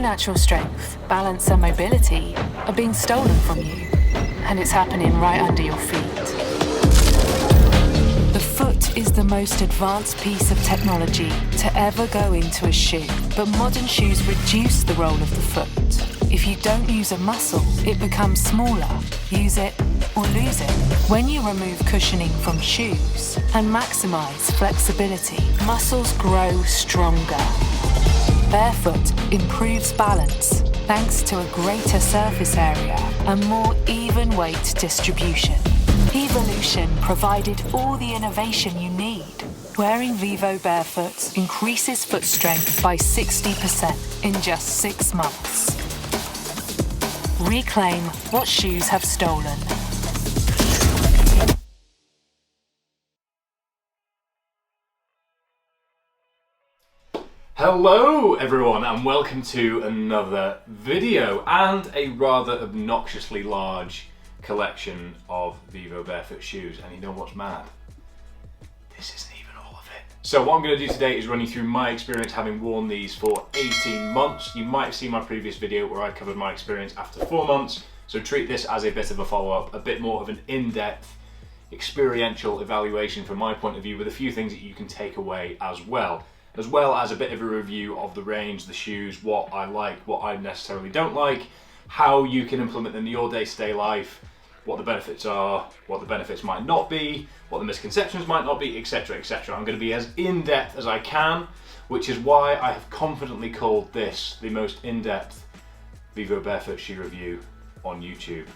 Your natural strength, balance and mobility are being stolen from you, and it's happening right under your feet. The foot is the most advanced piece of technology to ever go into a shoe, but modern shoes reduce the role of the foot. If you don't use a muscle, it becomes smaller. Use it or lose it. When you remove cushioning from shoes and maximize flexibility, muscles grow stronger. Barefoot improves balance thanks to a greater surface area and more even weight distribution. Evolution provided all the innovation you need. Wearing Vivo Barefoot increases foot strength by 60% in just 6 months. Reclaim what shoes have stolen. Hello everyone and welcome to another video and a rather obnoxiously large collection of Vivo Barefoot shoes. And you know what's mad? This isn't even all of it. So what I'm going to do today is run you through my experience having worn these for 18 months. You might have seen my previous video where I covered my experience after 4 months. So treat this as a bit of a follow-up, a bit more of an in-depth experiential evaluation from my point of view with a few things that you can take away as well as a bit of a review of the range, the shoes, what I like, what I necessarily don't like, how you can implement them in your day-to-day life, what the benefits are, what the benefits might not be, what the misconceptions might not be, etc, etc. I'm going to be as in-depth as I can, which is why I have confidently called this the most in-depth Vivo Barefoot shoe review on YouTube.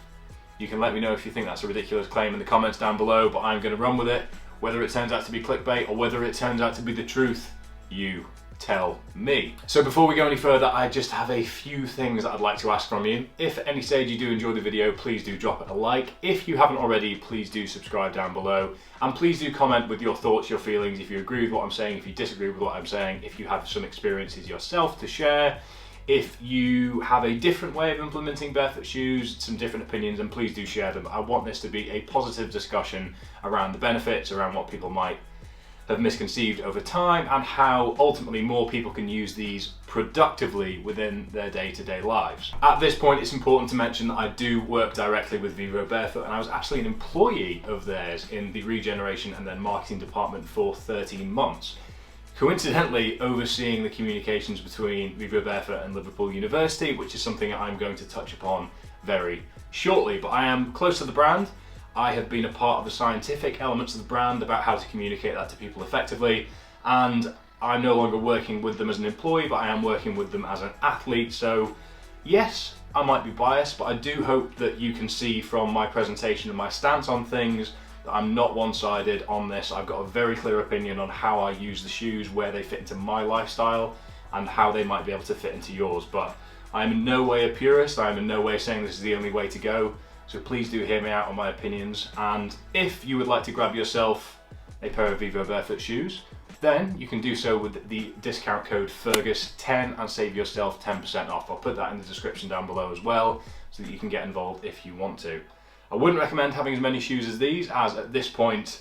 You can let me know if you think that's a ridiculous claim in the comments down below, but I'm going to run with it. Whether it turns out to be clickbait or whether it turns out to be the truth, you tell me. So before we go any further, I just have a few things that I'd like to ask from you. If at any stage you do enjoy the video, please do drop it a like. If you haven't already, please do subscribe down below. And please do comment with your thoughts, your feelings, if you agree with what I'm saying, if you disagree with what I'm saying, if you have some experiences yourself to share, if you have a different way of implementing barefoot shoes, some different opinions, and please do share them. I want this to be a positive discussion around the benefits, around what people might have misconceived over time, and how ultimately more people can use these productively within their day-to-day lives. At this point, it's important to mention that I do work directly with Vivo Barefoot, and I was actually an employee of theirs in the regeneration and then marketing department for 13 months. Coincidentally, overseeing the communications between Vivo Barefoot and Liverpool University, which is something I'm going to touch upon very shortly. But I am close to the brand. I have been a part of the scientific elements of the brand about how to communicate that to people effectively, and I'm no longer working with them as an employee, but I am working with them as an athlete. So yes, I might be biased, but I do hope that you can see from my presentation and my stance on things that I'm not one-sided on this. I've got a very clear opinion on how I use the shoes, where they fit into my lifestyle, and how they might be able to fit into yours. But I'm in no way a purist. I'm in no way saying this is the only way to go. So please do hear me out on my opinions, and if you would like to grab yourself a pair of Vivo Barefoot shoes, then you can do so with the discount code FERGUS10 and save yourself 10% off. I'll put that in the description down below as well, so that you can get involved if you want to. I wouldn't recommend having as many shoes as these, as at this point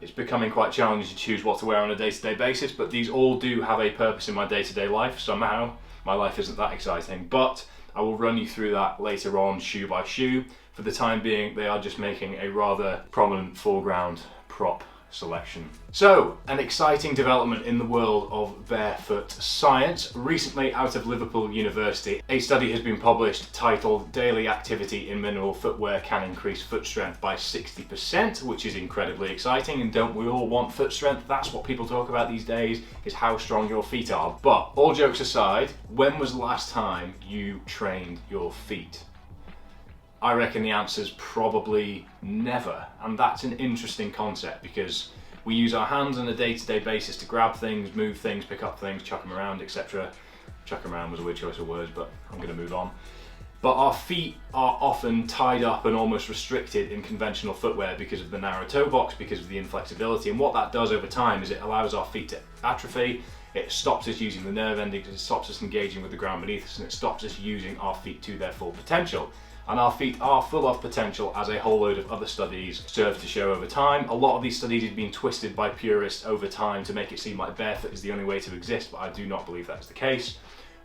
it's becoming quite challenging to choose what to wear on a day-to-day basis, but these all do have a purpose in my day-to-day life. Somehow my life isn't that exciting, but I will run you through that later on, shoe by shoe. For the time being, they are just making a rather prominent foreground prop selection. So, an exciting development in the world of barefoot science. Recently, out of Liverpool University, a study has been published titled "Daily Activity in Mineral Footwear Can Increase Foot Strength by 60%, which is incredibly exciting, and don't we all want foot strength? That's what people talk about these days, is how strong your feet are. But, all jokes aside, when was the last time you trained your feet? I reckon the answer is probably never, and that's an interesting concept because we use our hands on a day-to-day basis to grab things, move things, pick up things, chuck them around, etc. Chuck them around was a weird choice of words, but I'm going to move on. But our feet are often tied up and almost restricted in conventional footwear because of the narrow toe box, because of the inflexibility, and what that does over time is it allows our feet to atrophy. It stops us using the nerve endings, it stops us engaging with the ground beneath us, and it stops us using our feet to their full potential. And our feet are full of potential, as a whole load of other studies serve to show over time. A lot of these studies have been twisted by purists over time to make it seem like barefoot is the only way to exist, but I do not believe that is the case.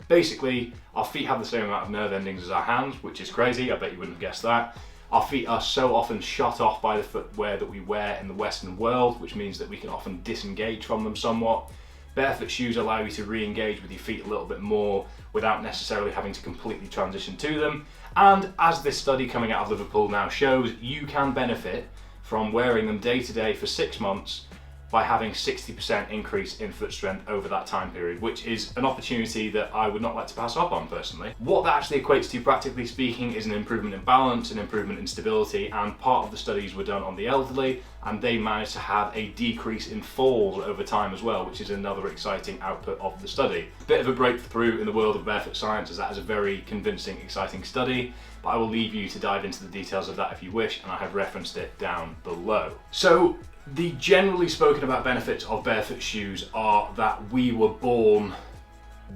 Basically, our feet have the same amount of nerve endings as our hands, which is crazy. I bet you wouldn't have guessed that. Our feet are so often shut off by the footwear that we wear in the Western world, which means that we can often disengage from them somewhat. Barefoot shoes allow you to re-engage with your feet a little bit more without necessarily having to completely transition to them. And as this study coming out of Liverpool now shows, you can benefit from wearing them day to day for 6 months by having 60% increase in foot strength over that time period, which is an opportunity that I would not like to pass up on personally. What that actually equates to, practically speaking, is an improvement in balance, an improvement in stability, and part of the studies were done on the elderly, and they managed to have a decrease in falls over time as well, which is another exciting output of the study. A bit of a breakthrough in the world of barefoot science, as that is a very convincing, exciting study, but I will leave you to dive into the details of that if you wish, and I have referenced it down below. So, the generally spoken about benefits of barefoot shoes are that we were born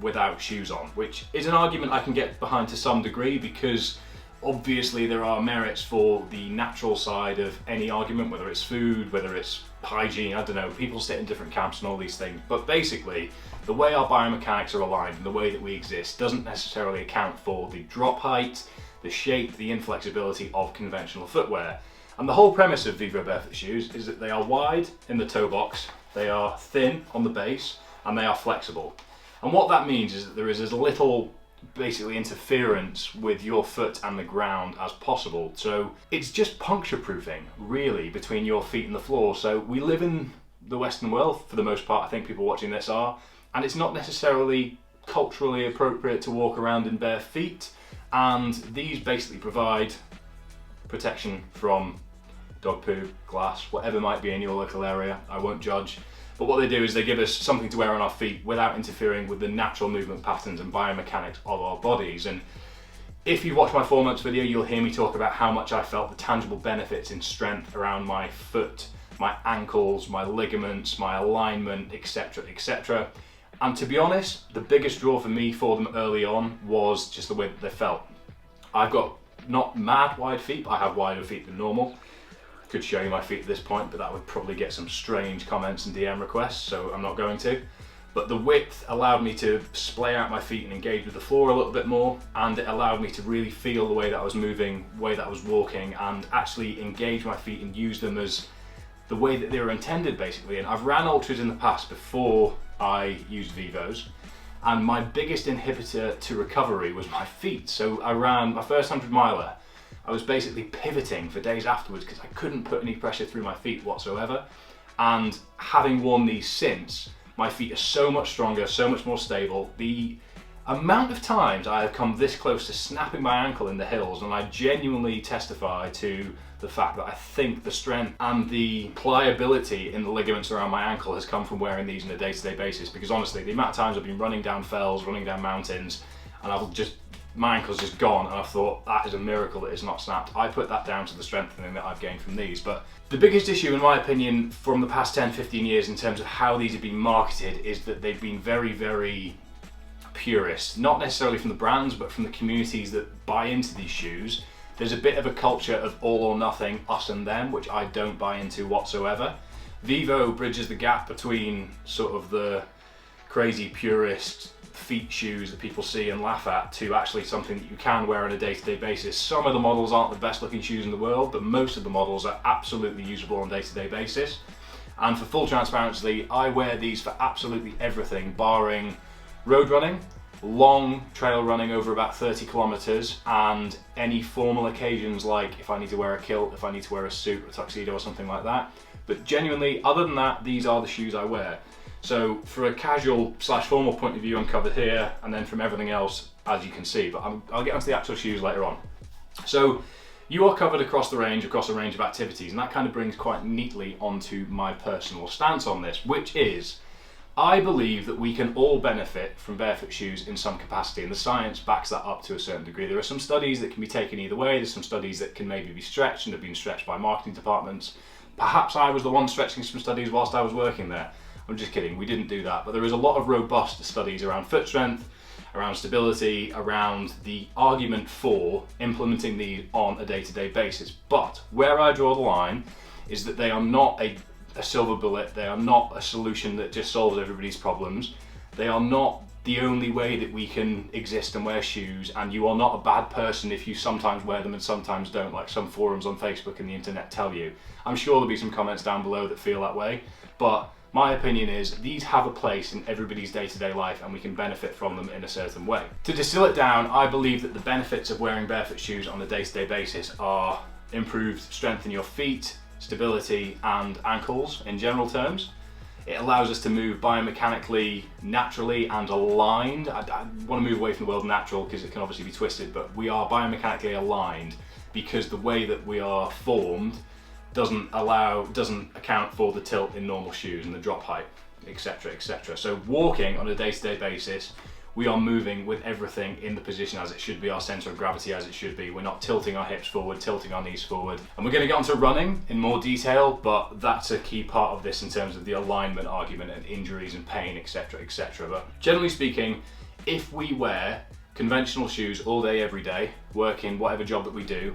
without shoes on, which is an argument I can get behind to some degree, because obviously there are merits for the natural side of any argument, whether it's food, whether it's hygiene, I don't know, people sit in different camps and all these things, but basically the way our biomechanics are aligned and the way that we exist doesn't necessarily account for the drop height, the shape, the inflexibility of conventional footwear. And the whole premise of Vivo barefoot shoes is that they are wide in the toe box, they are thin on the base, and they are flexible. And what that means is that there is as little basically interference with your foot and the ground as possible. So it's just puncture proofing really between your feet and the floor. So we live in the Western world for the most part, I think people watching this are, and it's not necessarily culturally appropriate to walk around in bare feet, and these basically provide protection from dog poo, glass, whatever might be in your local area. I won't judge. But what they do is they give us something to wear on our feet without interfering with the natural movement patterns and biomechanics of our bodies. And if you watch my 4 months video, you'll hear me talk about how much I felt the tangible benefits in strength around my foot, my ankles, my ligaments, my alignment, etc, etc. And to be honest, the biggest draw for me for them early on was just the way that they felt. I've got not mad wide feet, but I have wider feet than normal. Could show you my feet at this point, but that would probably get some strange comments and DM requests, so I'm not going to. But the width allowed me to splay out my feet and engage with the floor a little bit more, and it allowed me to really feel the way that I was moving, the way that I was walking, and actually engage my feet and use them as the way that they were intended basically. And I've ran ultras in the past before I used Vivos, and my biggest inhibitor to recovery was my feet. So I ran my first 100 miler. I was basically pivoting for days afterwards because I couldn't put any pressure through my feet whatsoever. And having worn these since, my feet are so much stronger, so much more stable. The amount of times I have come this close to snapping my ankle in the hills, and I genuinely testify to the fact that I think the strength and the pliability in the ligaments around my ankle has come from wearing these on a day-to-day basis. Because honestly, the amount of times I've been running down fells, running down mountains, and my ankle's just gone, and I thought that is a miracle that it's not snapped. I put that down to the strengthening that I've gained from these. But the biggest issue in my opinion from the past 10-15 years in terms of how these have been marketed is that they've been very, very purist. Not necessarily from the brands, but from the communities that buy into these shoes. There's a bit of a culture of all or nothing, us and them, which I don't buy into whatsoever. Vivo bridges the gap between sort of the crazy purist feet shoes that people see and laugh at to actually something that you can wear on a day-to-day basis. Some of the models aren't the best looking shoes in the world, but most of the models are absolutely usable on a day-to-day basis. And for full transparency, I wear these for absolutely everything, barring road running, long trail running over about 30 kilometers, and any formal occasions like if I need to wear a kilt, if I need to wear a suit or a tuxedo or something like that. But genuinely, other than that, these are the shoes I wear. So for a casual / formal point of view, I'm covered here, and then from everything else, as you can see, but I'll get onto the actual shoes later on. So you are covered across a range of activities, and that kind of brings quite neatly onto my personal stance on this, which is, I believe that we can all benefit from barefoot shoes in some capacity, and the science backs that up to a certain degree. There are some studies that can be taken either way. There's some studies that can maybe be stretched and have been stretched by marketing departments. Perhaps I was the one stretching some studies whilst I was working there. I'm just kidding, we didn't do that. But there is a lot of robust studies around foot strength, around stability, around the argument for implementing these on a day-to-day basis. But where I draw the line is that they are not a silver bullet, they are not a solution that just solves everybody's problems. They are not the only way that we can exist and wear shoes, and you are not a bad person if you sometimes wear them and sometimes don't, like some forums on Facebook and the internet tell you. I'm sure there'll be some comments down below that feel that way, but my opinion is these have a place in everybody's day-to-day life and we can benefit from them in a certain way. To distill it down, I believe that the benefits of wearing barefoot shoes on a day-to-day basis are improved strength in your feet, stability and ankles in general terms. It allows us to move biomechanically, naturally and aligned. I want to move away from the word natural because it can obviously be twisted, but we are biomechanically aligned because the way that we are formed doesn't account for the tilt in normal shoes and the drop height, etc, etc. So walking on a day-to-day basis, we are moving with everything in the position as it should be, our center of gravity as it should be. We're not tilting our hips forward, tilting our knees forward. And we're going to get onto running in more detail, but that's a key part of this in terms of the alignment argument and injuries and pain, etc, etc. But generally speaking, if we wear conventional shoes all day, every day, working whatever job that we do,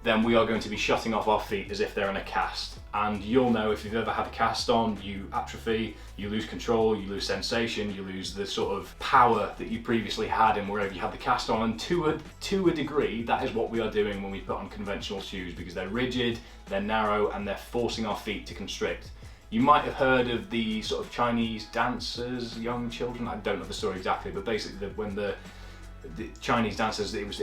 then we are going to be shutting off our feet as if they're in a cast. And you'll know if you've ever had a cast on, you atrophy, you lose control, you lose sensation, you lose the sort of power that you previously had in wherever you had the cast on. And to a degree, that is what we are doing when we put on conventional shoes, because they're rigid, they're narrow, and they're forcing our feet to constrict. You might have heard of the sort of Chinese dancers, young children, I don't know the story exactly, but basically when the Chinese dancers, it was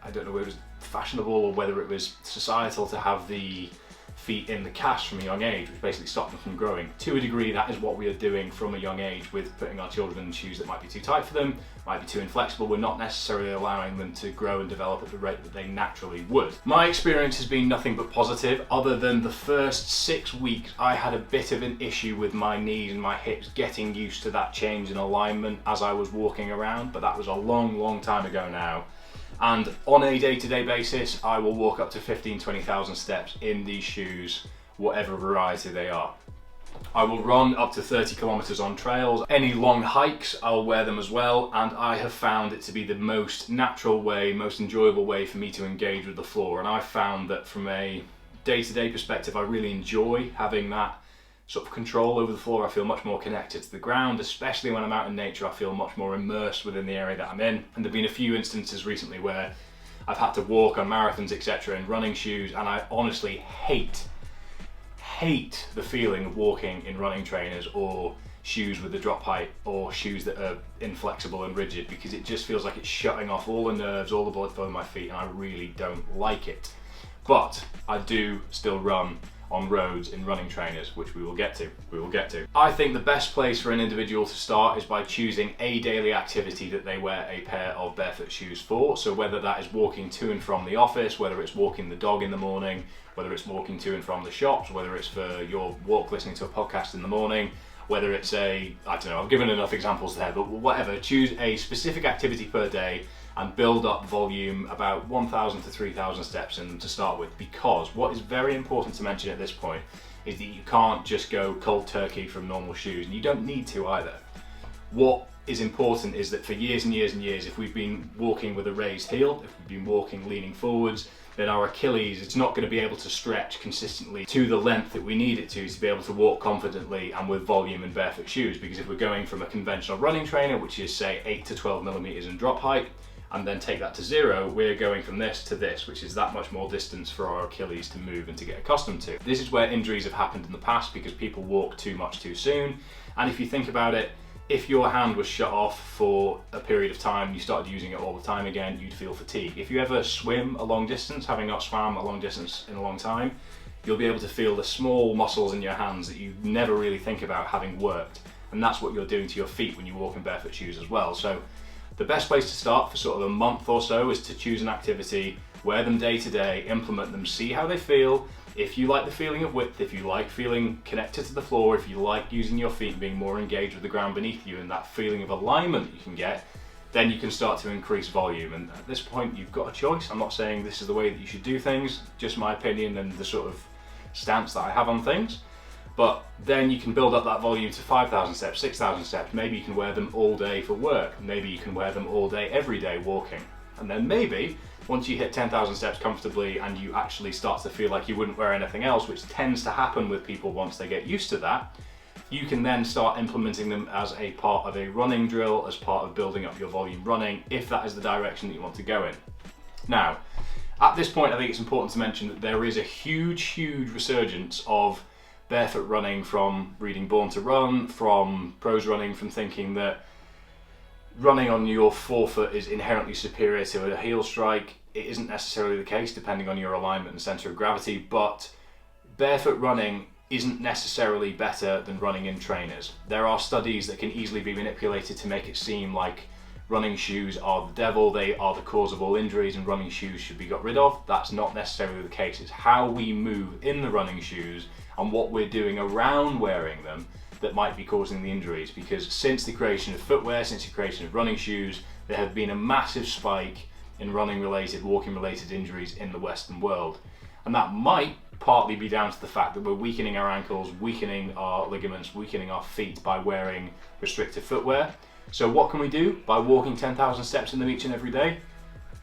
I don't know whether it was fashionable or whether it was societal to have the feet in the cast from a young age, which basically stopped them from growing. To a degree, that is what we are doing from a young age with putting our children in shoes that might be too tight for them, might be too inflexible. We're not necessarily allowing them to grow and develop at the rate that they naturally would. My experience has been nothing but positive, other than the first 6 weeks I had a bit of an issue with my knees and my hips getting used to that change in alignment as I was walking around, but that was a long time ago now. And on a day-to-day basis, I will walk up to 20,000 steps in these shoes, whatever variety they are. I will run up to 30 kilometers on trails. Any long hikes, I'll wear them as well. And I have found it to be the most natural way, most enjoyable way for me to engage with the floor. And I've found that from a day-to-day perspective, I really enjoy having that sort of control over the floor. I feel much more connected to the ground, especially when I'm out in nature. I feel much more immersed within the area that I'm in. And there've been a few instances recently where I've had to walk on marathons, etc. in running shoes, and I honestly hate the feeling of walking in running trainers or shoes with the drop height or shoes that are inflexible and rigid, because it just feels like it's shutting off all the nerves, all the blood flow in my feet, and I really don't like it. But I do still run on roads in running trainers, which we will get to. I think the best place for an individual to start is by choosing a daily activity that they wear a pair of barefoot shoes for. So whether that is walking to and from the office, whether it's walking the dog in the morning, whether it's walking to and from the shops, whether it's for your walk listening to a podcast in the morning, whether it's I don't know, I've given enough examples there, but whatever, choose a specific activity per day and build up volume about 1,000 to 3,000 steps in them to start with, because what is very important to mention at this point is that you can't just go cold turkey from normal shoes, and you don't need to either. What is important is that for years and years and years, if we've been walking with a raised heel, if we've been walking leaning forwards, then our Achilles, it's not going to be able to stretch consistently to the length that we need it to be able to walk confidently and with volume in barefoot shoes. Because if we're going from a conventional running trainer, which is say 8 to 12 millimeters in drop height, and then take that to 0, we're going from this to this, which is that much more distance for our Achilles to move and to get accustomed to. This is where injuries have happened in the past, because people walk too much too soon. And if you think about it, if your hand was shut off for a period of time, you started using it all the time again, you'd feel fatigue. If you ever swim a long distance, having not swam a long distance in a long time, you'll be able to feel the small muscles in your hands that you never really think about having worked. And that's what you're doing to your feet when you walk in barefoot shoes as well. So the best place to start for sort of a month or so is to choose an activity, wear them day to day, implement them, see how they feel. If you like the feeling of width, if you like feeling connected to the floor, if you like using your feet and being more engaged with the ground beneath you and that feeling of alignment that you can get, then you can start to increase volume. And at this point, you've got a choice. I'm not saying this is the way that you should do things, just my opinion and the sort of stance that I have on things. But then you can build up that volume to 5,000 steps, 6,000 steps. Maybe you can wear them all day for work. Maybe you can wear them all day, every day walking. And then maybe once you hit 10,000 steps comfortably and you actually start to feel like you wouldn't wear anything else, which tends to happen with people once they get used to that, you can then start implementing them as a part of a running drill, as part of building up your volume running, if that is the direction that you want to go in. Now, at this point, I think it's important to mention that there is a huge resurgence of barefoot running from reading Born to Run, from pros running, from thinking that running on your forefoot is inherently superior to a heel strike. It isn't necessarily the case, depending on your alignment and center of gravity, but barefoot running isn't necessarily better than running in trainers. There are studies that can easily be manipulated to make it seem like running shoes are the devil, they are the cause of all injuries, and running shoes should be got rid of. That's not necessarily the case. It's how we move in the running shoes and what we're doing around wearing them that might be causing the injuries, because since the creation of footwear, since the creation of running shoes, there have been a massive spike in running related, walking related injuries in the Western world. And that might partly be down to the fact that we're weakening our ankles, weakening our ligaments, weakening our feet by wearing restrictive footwear. So what can we do? By walking 10,000 steps in them each and every day,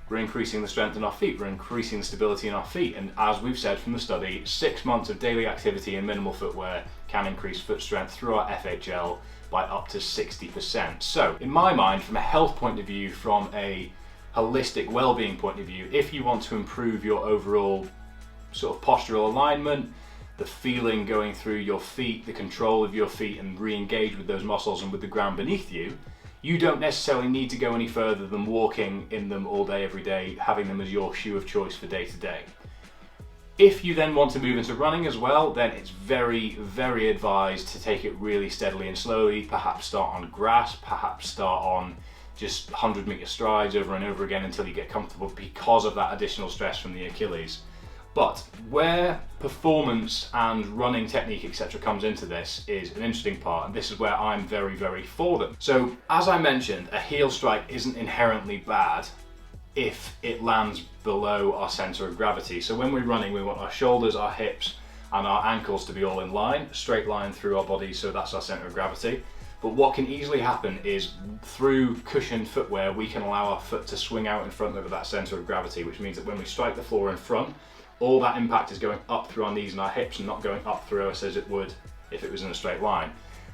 we're increasing the strength in our feet, we're increasing the stability in our feet, and as we've said from the study, 6 months of daily activity in minimal footwear can increase foot strength through our FHL by up to 60%. So in my mind, from a health point of view, from a holistic well-being point of view, if you want to improve your overall sort of postural alignment, the feeling going through your feet, the control of your feet, and re-engage with those muscles and with the ground beneath you, you don't necessarily need to go any further than walking in them all day, every day, having them as your shoe of choice for day to day. If you then want to move into running as well, then it's very advised to take it really steadily and slowly. Perhaps start on grass, perhaps start on just 100-meter strides over and over again until you get comfortable, because of that additional stress from the Achilles. But where performance and running technique, etc. comes into this is an interesting part, and this is where I'm very for them. So as I mentioned, a heel strike isn't inherently bad if it lands below our center of gravity. So when we're running, we want our shoulders, our hips, and our ankles to be all in line, straight line through our body, so that's our center of gravity. But what can easily happen is through cushioned footwear, we can allow our foot to swing out in front of that center of gravity, which means that when we strike the floor in front, all that impact is going up through our knees and our hips and not going up through us as it would if it was in a straight line.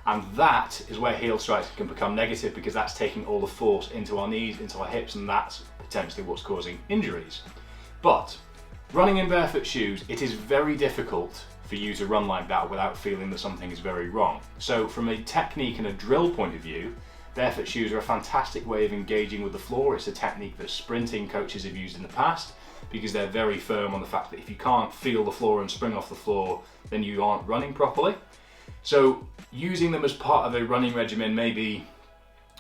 And that is where heel strikes can become negative, because that's taking all the force into our knees, into our hips, and that's potentially what's causing injuries. But running in barefoot shoes, it is very difficult for you to run like that without feeling that something is very wrong. So from a technique and a drill point of view, barefoot shoes are a fantastic way of engaging with the floor. It's a technique that sprinting coaches have used in the past, because they're very firm on the fact that if you can't feel the floor and spring off the floor, then you aren't running properly. So using them as part of a running regimen, maybe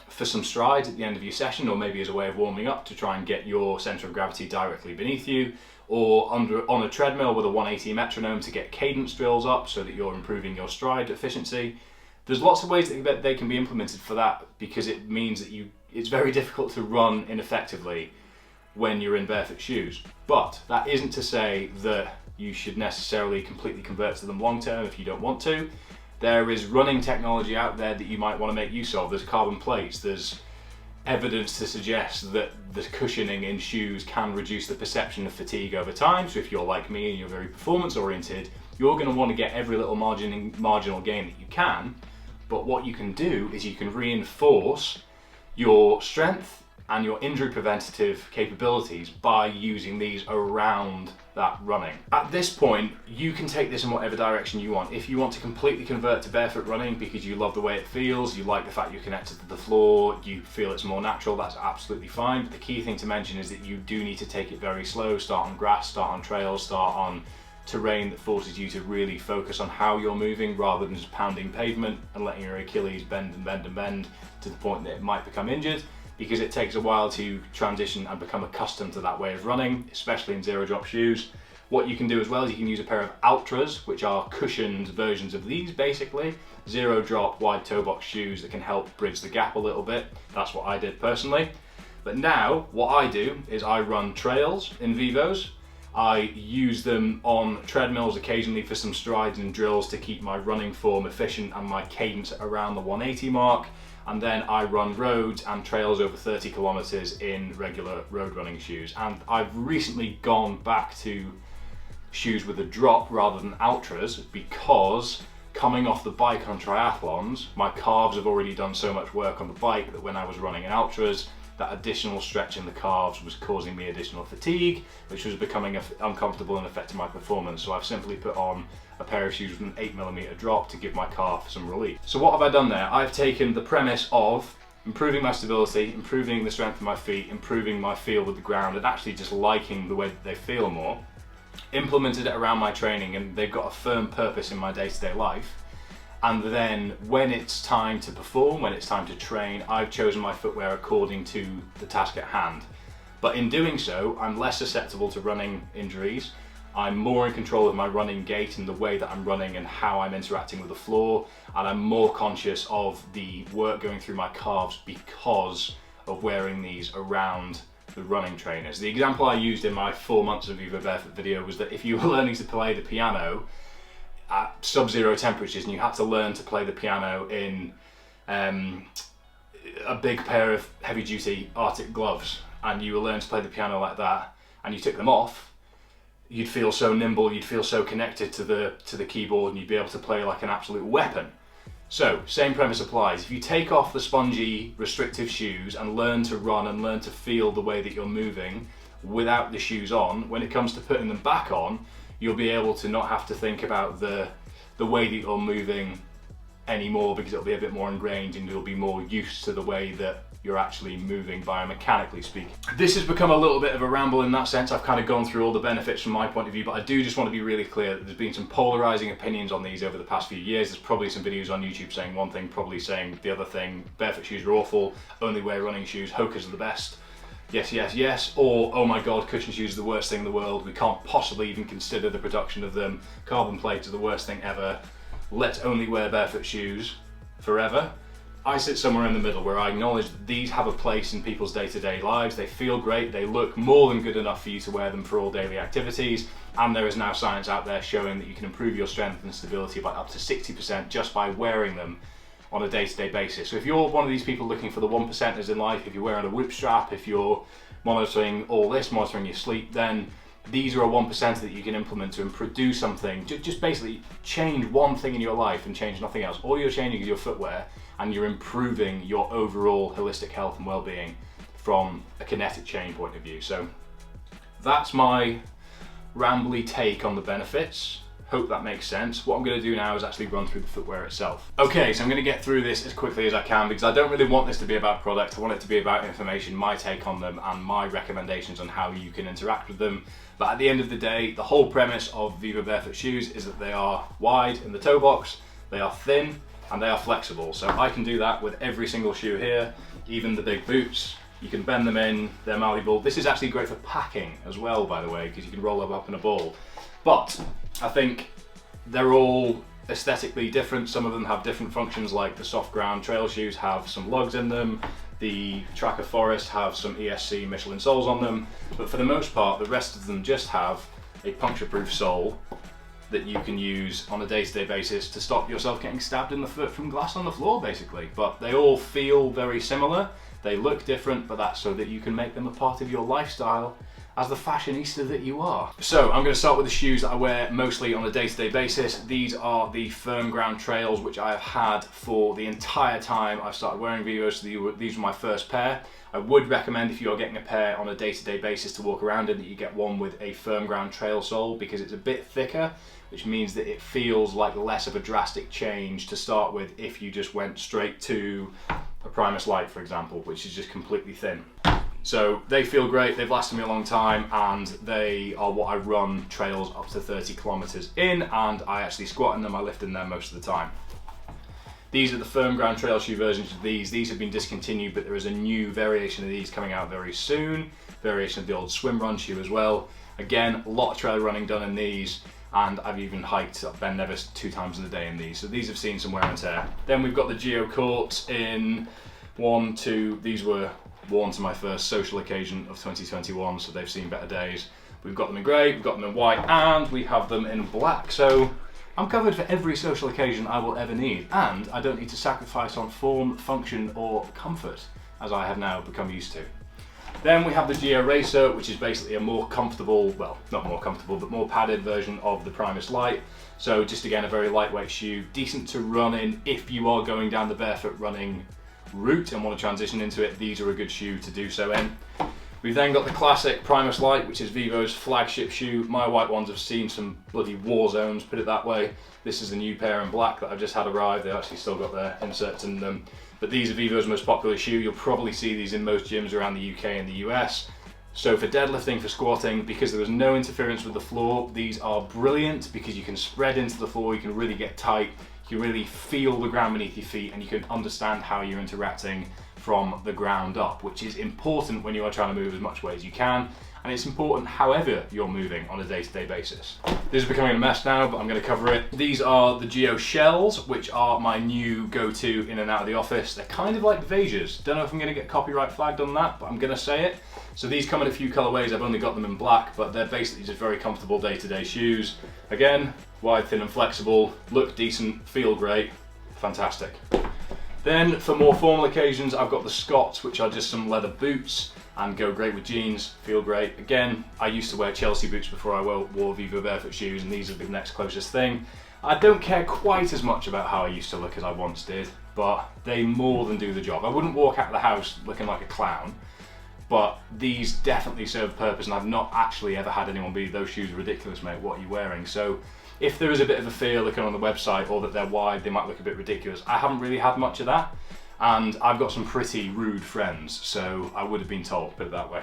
for some strides at the end of your session, or maybe as a way of warming up to try and get your center of gravity directly beneath you, or on a treadmill with a 180 metronome to get cadence drills up so that you're improving your stride efficiency. There's lots of ways that they can be implemented for that, because it means that it's very difficult to run ineffectively when you're in barefoot shoes. But that isn't to say that you should necessarily completely convert to them long term if you don't want to. There is running technology out there that you might want to make use of. There's carbon plates, there's evidence to suggest that the cushioning in shoes can reduce the perception of fatigue over time. So if you're like me and you're very performance oriented, you're going to want to get every little marginal gain that you can. But what you can do is you can reinforce your strength and your injury preventative capabilities by using these around that running. At this point, you can take this in whatever direction you want. If you want to completely convert to barefoot running because you love the way it feels, you like the fact you're connected to the floor, you feel it's more natural, that's absolutely fine. But the key thing to mention is that you do need to take it very slow. Start on grass, start on trails, start on terrain that forces you to really focus on how you're moving, rather than just pounding pavement and letting your Achilles bend and bend and bend to the point that it might become injured, because it takes a while to transition and become accustomed to that way of running, especially in zero drop shoes. What you can do as well is you can use a pair of Ultras, which are cushioned versions of these, basically. Zero drop wide toe box shoes that can help bridge the gap a little bit. That's what I did personally. But now what I do is I run trails in Vivos. I use them on treadmills occasionally for some strides and drills to keep my running form efficient and my cadence around the 180 mark. And then I run roads and trails over 30 kilometers in regular road running shoes. And I've recently gone back to shoes with a drop rather than Ultras, because coming off the bike on triathlons, my calves have already done so much work on the bike that when I was running in ultras, that additional stretch in the calves was causing me additional fatigue, which was becoming uncomfortable and affecting my performance. So I've simply put on a pair of shoes with an 8mm drop to give my calf some relief. So what have I done there? I've taken the premise of improving my stability, improving the strength of my feet, improving my feel with the ground, and actually just liking the way that they feel more, implemented it around my training, and they've got a firm purpose in my day-to-day life. And then when it's time to perform, when it's time to train, I've chosen my footwear according to the task at hand. But in doing so, I'm less susceptible to running injuries. I'm more in control of my running gait and the way that I'm running and how I'm interacting with the floor. And I'm more conscious of the work going through my calves because of wearing these around the running trainers. The example I used in my 4 months of Vivo Barefoot video was that if you were learning to play the piano at sub-zero temperatures and you had to learn to play the piano in a big pair of heavy-duty Arctic gloves, and you were learning to play the piano like that, and you took them off, you'd feel so nimble, you'd feel so connected to the keyboard, and you'd be able to play like an absolute weapon. So, same premise applies. If you take off the spongy, restrictive shoes and learn to run and learn to feel the way that you're moving without the shoes on, when it comes to putting them back on, you'll be able to not have to think about the way that you're moving anymore, because it'll be a bit more ingrained and you'll be more used to the way that you're actually moving biomechanically speaking. This has become a little bit of a ramble in that sense. I've kind of gone through all the benefits from my point of view, but I do just want to be really clear that there's been some polarizing opinions on these over the past few years. There's probably some videos on YouTube saying one thing, probably saying the other thing. Barefoot shoes are awful, only wear running shoes, Hoka's are the best. Yes, yes, yes. Or, oh my God, cushion shoes are the worst thing in the world. We can't possibly even consider the production of them. Carbon plates are the worst thing ever. Let's only wear barefoot shoes forever. I sit somewhere in the middle where I acknowledge that these have a place in people's day-to-day lives. They feel great, they look more than good enough for you to wear them for all daily activities, and there is now science out there showing that you can improve your strength and stability by up to 60% just by wearing them on a day-to-day basis. So if you're one of these people looking for the 1%ers in life, if you're wearing a whoop strap, if you're monitoring all this, monitoring your sleep, then these are a 1% that you can implement to do something. Just basically change one thing in your life and change nothing else. All you're changing is your footwear, and you're improving your overall holistic health and well-being from a kinetic chain point of view. So that's my rambly take on the benefits. Hope that makes sense. What I'm going to do now is actually run through the footwear itself. Okay, so I'm going to get through this as quickly as I can because I don't really want this to be about product. I want it to be about information, my take on them, and my recommendations on how you can interact with them. But at the end of the day, the whole premise of Vivo Barefoot shoes is that they are wide in the toe box, they are thin, and they are flexible. So I can do that with every single shoe here, even the big boots. You can bend them in, they're malleable. This is actually great for packing as well, by the way, because you can roll them up in a ball. But I think they're all aesthetically different. Some of them have different functions, like the soft ground trail shoes have some lugs in them. The Tracker Forest have some ESC Michelin soles on them. But for the most part, the rest of them just have a puncture-proof sole that you can use on a day-to-day basis to stop yourself getting stabbed in the foot from glass on the floor, basically. But they all feel very similar. They look different, but that's so that you can make them a part of your lifestyle as the fashionista that you are. So I'm going to start with the shoes that I wear mostly on a day-to-day basis. These are the Firm Ground Trails, which I have had for the entire time I've started wearing Vivos. So these were my first pair. I would recommend, if you're getting a pair on a day-to-day basis to walk around in, that you get one with a Firm Ground Trail sole, because it's a bit thicker, which means that it feels like less of a drastic change to start with if you just went straight to a Primus Light, for example, which is just completely thin. So they feel great, they've lasted me a long time, and they are what I run trails up to 30 kilometers in, and I actually squat in them, I lift in them most of the time. These are the Firm Ground Trail shoe versions of these. These have been discontinued, but there is a new variation of these coming out very soon. Variation of the old swim run shoe as well. Again, a lot of trail running done in these, and I've even hiked up Ben Nevis 2 times in a day in these. So these have seen some wear and tear. Then we've got the Geo Courts in 1, 2, these were worn to my first social occasion of 2021, so they've seen better days. We've got them in grey, we've got them in white, and we have them in black. So I'm covered for every social occasion I will ever need, and I don't need to sacrifice on form, function, or comfort, as I have now become used to. Then we have the Geo Racer, which is basically a more comfortable, well, not more comfortable, but more padded version of the Primus Lite. So just again, a very lightweight shoe, decent to run in if you are going down the barefoot running route and want to transition into it. These are a good shoe to do so in. We've then got the classic Primus Lite, which is Vivo's flagship shoe. My white ones have seen some bloody war zones, put it that way. This is the new pair in black that I've just had arrive. They've actually still got their inserts in them. But these are Vivo's most popular shoe. You'll probably see these in most gyms around the UK and the US. So for deadlifting, for squatting, because there is no interference with the floor, these are brilliant because you can spread into the floor, you can really get tight, you can really feel the ground beneath your feet, and you can understand how you're interacting from the ground up, which is important when you are trying to move as much weight as you can. And it's important however you're moving on a day-to-day basis. This is becoming a mess now, but I'm going to cover it. These are the Geo Shells, which are my new go-to in and out of the office. They're kind of like Vejas. Don't know if I'm going to get copyright flagged on that, but I'm going to say it. So these come in a few colorways. I've only got them in black, but they're basically just very comfortable day-to-day shoes. Again, wide, thin and flexible, look decent, feel great, fantastic. Then for more formal occasions, I've got the Scots, which are just some leather boots and go great with jeans, feel great. Again, I used to wear Chelsea boots before I wore Vivo Barefoot shoes, and these are the next closest thing. I don't care quite as much about how I used to look as I once did, but they more than do the job. I wouldn't walk out of the house looking like a clown, but these definitely serve a purpose, and I've not actually ever had anyone be, those shoes are ridiculous, mate, what are you wearing? So if there is a bit of a fear looking on the website or that they're wide, they might look a bit ridiculous. I haven't really had much of that. And I've got some pretty rude friends, so I would have been told, put it that way.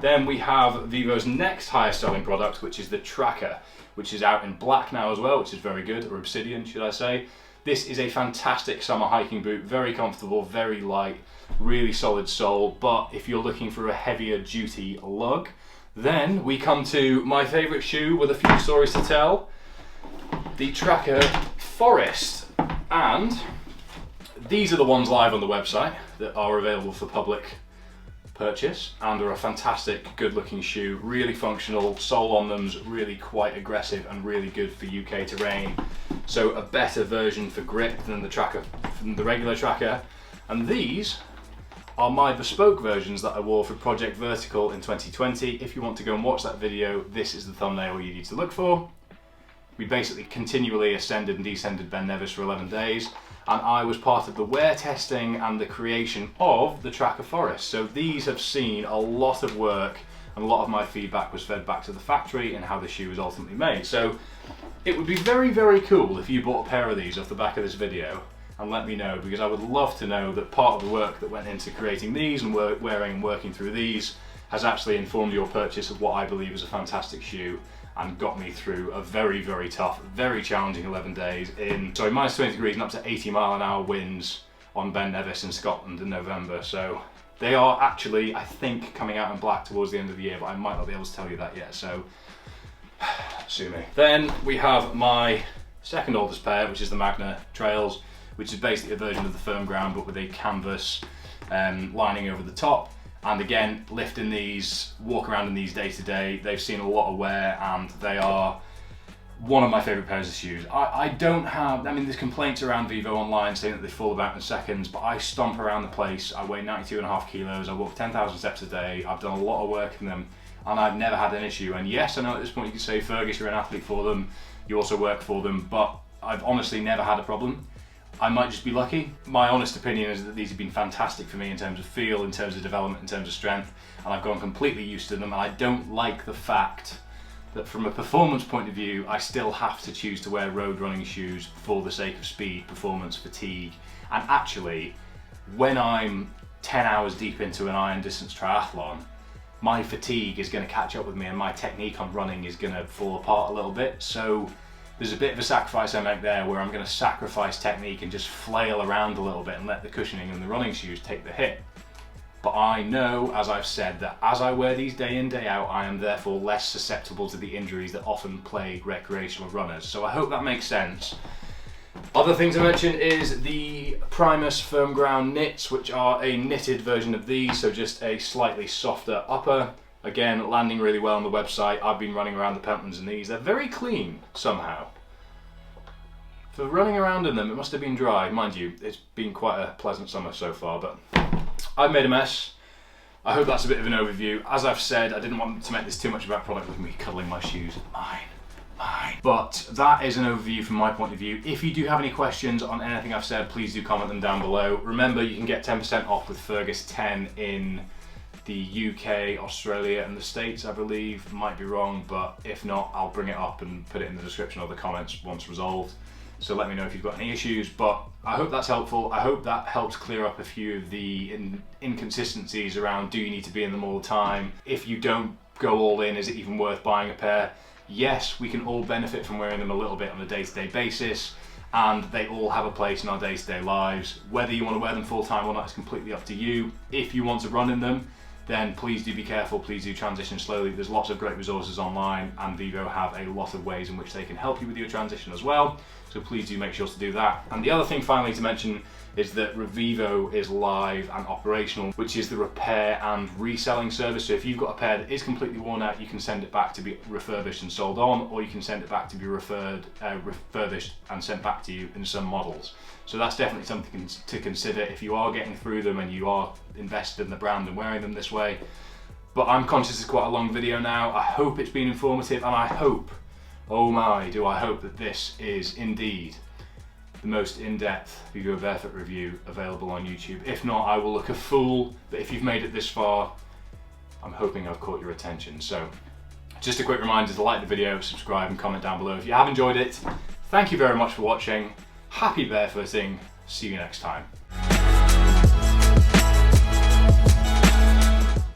Then we have Vivo's next highest selling product, which is the Tracker, which is out in black now as well, which is very good, or obsidian, should I say. This is a fantastic summer hiking boot, very comfortable, very light, really solid sole, but if you're looking for a heavier duty lug, then we come to my favorite shoe with a few stories to tell, the Tracker Forest. And these are the ones live on the website that are available for public purchase and are a fantastic, good looking shoe, really functional, sole on them's really quite aggressive and really good for UK terrain. So a better version for grip than the Tracker, than the regular Tracker. And these are my bespoke versions that I wore for Project Vertical in 2020. If you want to go and watch that video, this is the thumbnail you need to look for. We basically continually ascended and descended Ben Nevis for 11 days. And I was part of the wear testing and the creation of the Tracker Forest. So these have seen a lot of work, and a lot of my feedback was fed back to the factory and how the shoe was ultimately made. So it would be very, very cool if you bought a pair of these off the back of this video and let me know, because I would love to know that part of the work that went into creating these and wearing and working through these has actually informed your purchase of what I believe is a fantastic shoe and got me through a very, very tough, very challenging 11 days in, sorry, minus 20 degrees and up to 80-mile-an-hour winds on Ben Nevis in Scotland in November. So they are actually, I think, coming out in black towards the end of the year, but I might not be able to tell you that yet, so sue me. Then we have my second oldest pair, which is the Magna Trails, which is basically a version of the firm ground, but with a canvas lining over the top. And again, lifting these, walk around in these day to day, they've seen a lot of wear and they are one of my favourite pairs of shoes. I don't have, I mean, there's complaints around Vivo online saying that they fall about in seconds, but I stomp around the place. I weigh 92.5 kilos, I walk 10,000 steps a day, I've done a lot of work in them, and I've never had an issue. And yes, I know at this point you could say, Fergus, you're an athlete for them, you also work for them, but I've honestly never had a problem. I might just be lucky. My honest opinion is that these have been fantastic for me in terms of feel, in terms of development, in terms of strength, and I've gone completely used to them, and I don't like the fact that from a performance point of view, I still have to choose to wear road running shoes for the sake of speed, performance, fatigue, and actually, when I'm 10 hours deep into an iron distance triathlon, my fatigue is going to catch up with me and my technique on running is going to fall apart a little bit. So there's a bit of a sacrifice I make there where I'm going to sacrifice technique and just flail around a little bit and let the cushioning and the running shoes take the hit. But I know, as I've said, that as I wear these day in, day out, I am therefore less susceptible to the injuries that often plague recreational runners. So I hope that makes sense. Other things to mention is the Primus Firm Ground knits, which are a knitted version of these, so just a slightly softer upper. Again, landing really well on the website. I've been running around the Pentlands in these. They're very clean, somehow. For running around in them, it must have been dry. Mind you, it's been quite a pleasant summer so far, but I've made a mess. I hope that's a bit of an overview. As I've said, I didn't want to make this too much about product with me cuddling my shoes. Mine. But that is an overview from my point of view. If you do have any questions on anything I've said, please do comment them down below. Remember, you can get 10% off with Fergus 10 in the UK, Australia and the States, I believe. Might be wrong, but if not, I'll bring it up and put it in the description or the comments once resolved. So let me know if you've got any issues, but I hope that's helpful. I hope that helps clear up a few of the inconsistencies around, do you need to be in them all the time? If you don't go all in, is it even worth buying a pair? Yes, we can all benefit from wearing them a little bit on a day-to-day basis, and they all have a place in our day-to-day lives. Whether you want to wear them full-time or not is completely up to you. If you want to run in them, then please do be careful, please do transition slowly. There's lots of great resources online, and Vivo have a lot of ways in which they can help you with your transition as well. So please do make sure to do that. And the other thing finally to mention is that Revivo is live and operational, which is the repair and reselling service. So if you've got a pair that is completely worn out, you can send it back to be refurbished and sold on, or you can send it back to be refurbished and sent back to you in some models. So that's definitely something to consider if you are getting through them and you are invested in the brand and wearing them this way. But I'm conscious it's quite a long video now. I hope it's been informative, and I hope, oh my, do I hope that this is indeed the most in-depth Vivo Barefoot review available on YouTube. If not, I will look a fool, but if you've made it this far, I'm hoping I've caught your attention. So just a quick reminder to like the video, subscribe and comment down below if you have enjoyed it. Thank you very much for watching. Happy barefooting. See you next time.